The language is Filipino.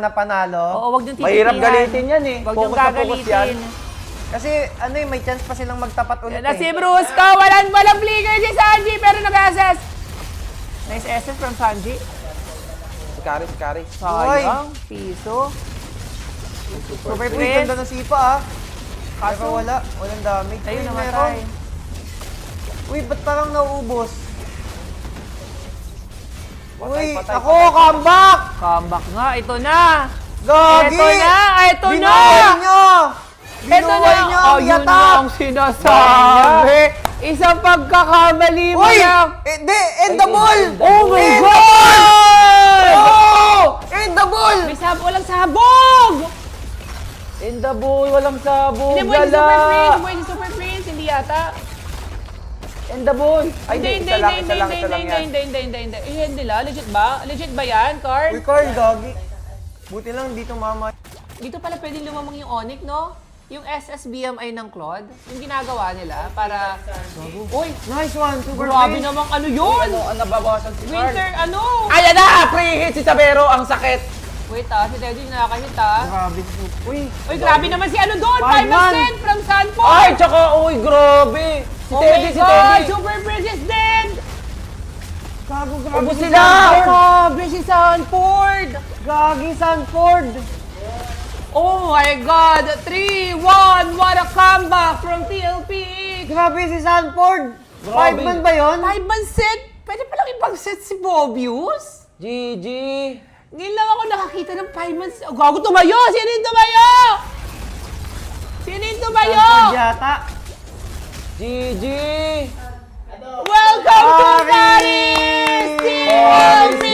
na panalo. Oo, wag niyong tititihan. Mahirap galitin yan eh. Wag niyong Focus na focus yan. gagalitin. Kasi ano eh, may chance pa silang magtapat ulit Na si eh. Brusco, walang flicker si Sanji, pero nag-assess. Nice SS from Sanji. Si Kari. Sayang, piso. Super Prince. Prince. Ganda ng sipa ah. Kaso, Pero walang damage. ayun Uy, namatay. meron. Uy, ba't parang nauubos? Uy, Patay, ako, patay. comeback! Comeback nga, ito na. Gagi! Ito na, ito na. Binuhay nyo! Ito Binuhay na. nyo ang Ayun na yatak! ang sinasabi. Isang pagkakamali mo Uy! lang. End the ball! Oh my End the God! ball! Oh! End the ball! May walang sabog! In the ball, walang sabog. Hindi mo si Super Prince, mo si Super Prince, hindi yata. In the ball. Ay, Hindi. isa lang yan. Iyan nila, legit ba? Legit ba yan, Carl? Uy, Carl, gagi. Buti lang dito mama. Dito pala pwedeng lumamang yung Onyx, no? Yung SSBMI ng Claude, yung ginagawa nila para... Uy, Nice one, Super grabe Prince. namang ano yun! Ang nababawasan si Carl. Winter, ano? Ayan na! Free hit si Sabero. Ang sakit. Wait si Teddy nakakahit Grabe. Uy, Uy, grabe naman si ano doon! 5-1. 5% from Sanford! Ay, tsaka, uy, grabe. Si Oh Teddy, my si God! Teddy. Super Prince is dead! gago, Ubus si sila. Sanford. Grabe si Sanford! Gagi, Sanford. Oh my God! 3-1! What a comeback from TLPX! Grabe si Sanford. Grabe. 5 man ba yun? 5-man set? Pwede palang ipag-set si Bobius? GG. Ngayon lang ako nakakita ng 5-man set. Oh, gago, tumayo! Sino yung tumayo? Sino yung tumayo? Sanford yata. GG. Welcome to Paris! Paris! TLPX!